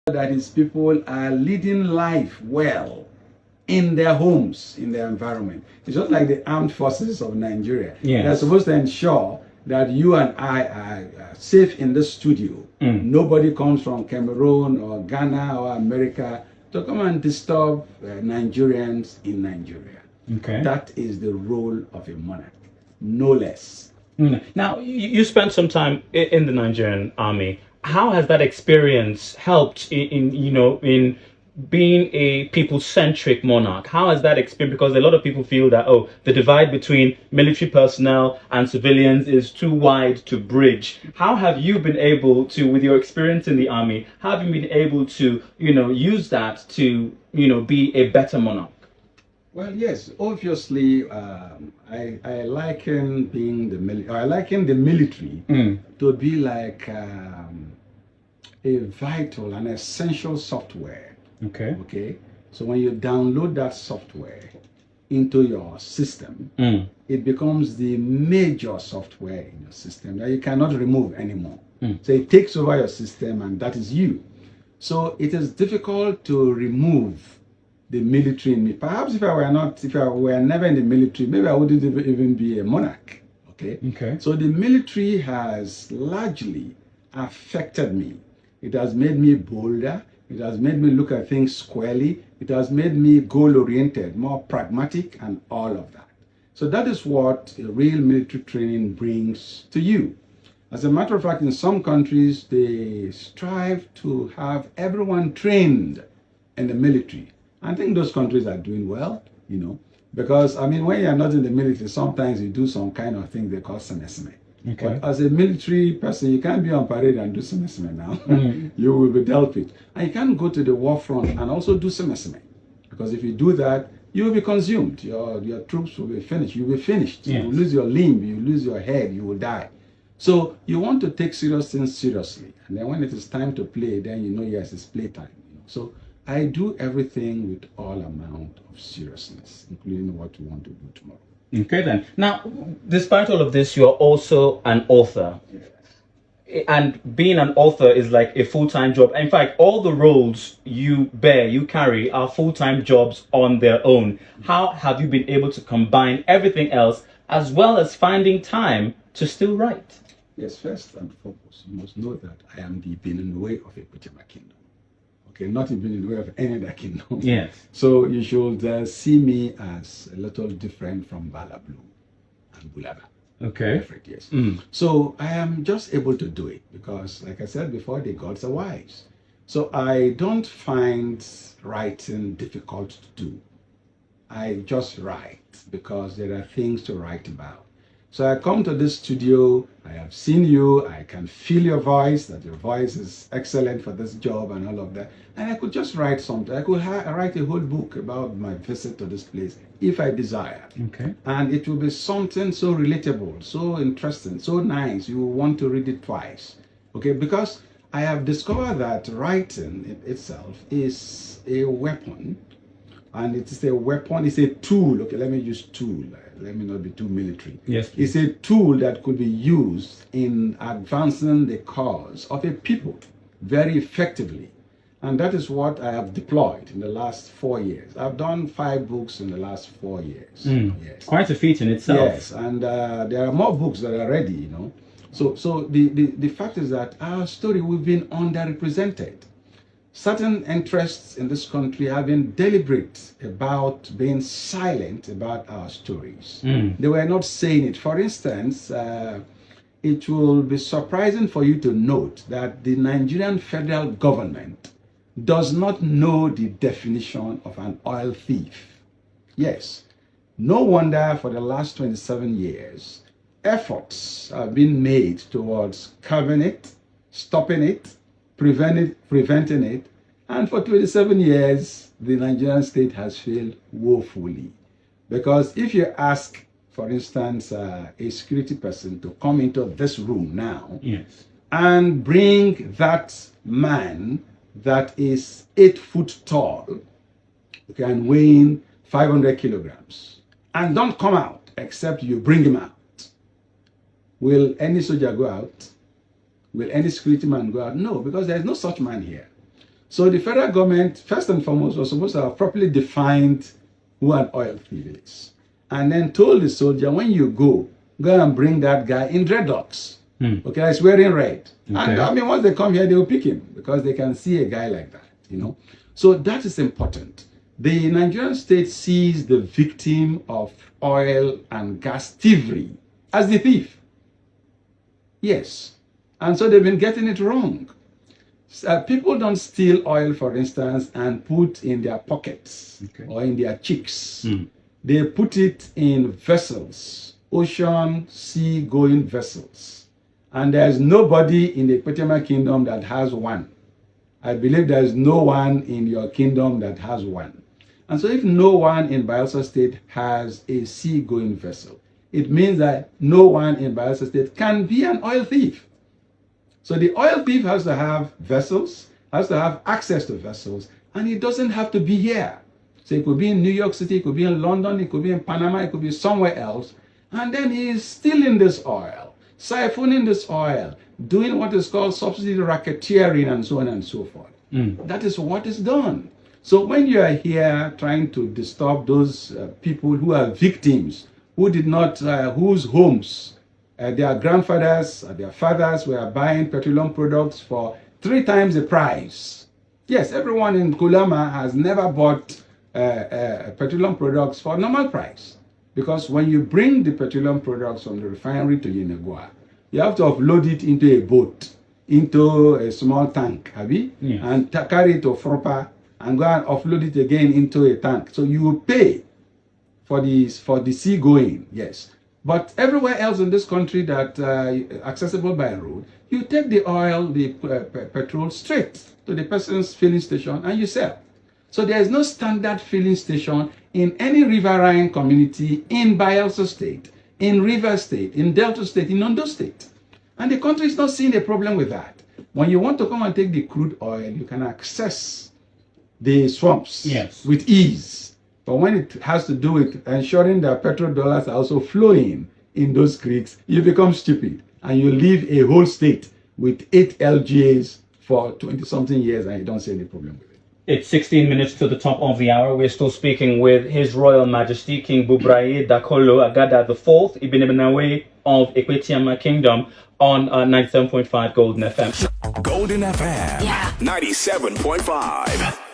that his people are leading life well in their homes, in their environment. It's just like the armed forces of Nigeria. Yes. They're supposed to ensure that you and I are safe in the studio. Nobody comes from Cameroon or Ghana or America to come and disturb Nigerians in Nigeria. Okay. That is the role of a monarch, no less. Now, you spent some time in the Nigerian army. How has that experience helped in being a people-centric monarch? How has that experience, because a lot of people feel that, oh, the divide between military personnel and civilians is too wide to bridge. How have you been able to, with your experience in the army, how have you been able to, use that to, be a better monarch? Well, yes, obviously, I liken being I liken the military to be like a vital and essential software. Okay. So when you download that software into your system, it becomes the major software in your system that you cannot remove anymore. So it takes over your system, and that is you. So it is difficult to remove the military in me. Perhaps if I were never in the military, maybe I wouldn't even be a monarch. Okay. So the military has largely affected me. It has made me bolder. It has made me look at things squarely. It has made me goal-oriented, more pragmatic, and all of that. So that is what a real military training brings to you. As a matter of fact, in some countries, they strive to have everyone trained in the military. I think those countries are doing well, because, when you're not in the military, sometimes you do some kind of thing they call semesime. Okay. But as a military person, you can't be on parade and do semesime now. You will be dealt with. And you can't go to the war front and also do semesime. Because if you do that, you will be consumed. Your troops will be finished. You'll be finished. Yes. You will lose your limb. You will lose your head. You will die. So you want to take serious things seriously. And then when it is time to play, then yes, it's playtime. So I do everything with all amount of seriousness, including what we want to do tomorrow. Okay then. Now, despite all of this, you're also an author. Yes. And being an author is like a full-time job. In fact, all the roles you carry are full-time jobs on their own. How have you been able to combine everything else as well as finding time to still write? Yes, first and foremost, you must know that I am the Ibenanaowei of Ekpetiama Kingdom. Okay, not even in the way of any other kingdom. Yes. So you should see me as a little different from Bala Blue and Bulaba. Okay. Perfect, yes. So I am just able to do it because, like I said before, the gods are wise. So I don't find writing difficult to do. I just write because there are things to write about. So I come to this studio, I have seen you, I can feel your voice, that your voice is excellent for this job and all of that. And I could just write something. I could write a whole book about my visit to this place if I desire. Okay. And it will be something so relatable, so interesting, so nice, you will want to read it twice. Okay, because I have discovered that writing itself is a weapon. And it is a weapon, it's a tool. Okay, let me use tool. Let me not be too military. Yes, please. It's a tool that could be used in advancing the cause of a people very effectively. And that is what I have deployed in the last 4 years. I've done 5 books in the last 4 years. Yes. Quite a feat in itself. Yes, and there are more books that are ready, So the fact is that our story, we've been underrepresented. Certain interests in this country have been deliberate about being silent about our stories. They were not saying it. For instance, it will be surprising for you to note that the Nigerian federal government does not know the definition of an oil thief. Yes, no wonder for the last 27 years, efforts have been made towards curbing it, stopping it, preventing it, and for 27 years, the Nigerian state has failed woefully. Because if you ask, for instance, a security person to come into this room now, yes, and bring that man that is 8 foot tall, okay, and weighing 500 kilograms, and don't come out except you bring him out, will any soldier go out? Will any security man go out? No, because there is no such man here. So the federal government, first and foremost, was supposed to have properly defined who an oil thief is. And then told the soldier, when you go and bring that guy in dreadlocks. Okay, he's wearing red. Okay. And I mean, once they come here, they will pick him because they can see a guy like that, you know. So that is important. The Nigerian state sees the victim of oil and gas thievery as the thief. Yes. And so they've been getting it wrong. People don't steal oil, for instance, and put in their pockets or in their cheeks. They put it in vessels, ocean, sea-going vessels. And there's nobody in the Ekpetiama Kingdom that has one. I believe there's no one in your kingdom that has one. And so if no one in Bayelsa State has a sea-going vessel, it means that no one in Bayelsa State can be an oil thief. So the oil thief has to have vessels, has to have access to vessels, and it doesn't have to be here. So it could be in New York City, it could be in London, it could be in Panama, it could be somewhere else. And then he is stealing this oil, siphoning this oil, doing what is called subsidy racketeering and so on and so forth. That is what is done. So when you are here trying to disturb those people who are victims, who did not, whose homes, their grandfathers, their fathers were buying petroleum products for 3 times the price. Yes, everyone in Kulama has never bought petroleum products for normal price. Because when you bring the petroleum products from the refinery to Yenagua, you have to offload it into a boat, into a small tank, and carry it to Fropa and go and offload it again into a tank. So you will pay for the sea going, yes. But everywhere else in this country that accessible by road, you take the oil, the petrol straight to the person's filling station and you sell. So there is no standard filling station in any riverine community in Bayelsa State, in River State, in Delta State, in Ondo State. And the country is not seeing a problem with that. When you want to come and take the crude oil, you can access the swamps with ease. But when it has to do with ensuring that petrodollars are also flowing in those creeks, you become stupid. And you leave a whole state with 8 LGAs for 20-something years and you don't see any problem with it. It's 16 minutes to the top of the hour. We're still speaking with His Royal Majesty King Bubaraye Dakolo, Agada IV, Ibenanaowei of Ekpetiama Kingdom on 97.5 Golden FM. Golden FM, 97.5.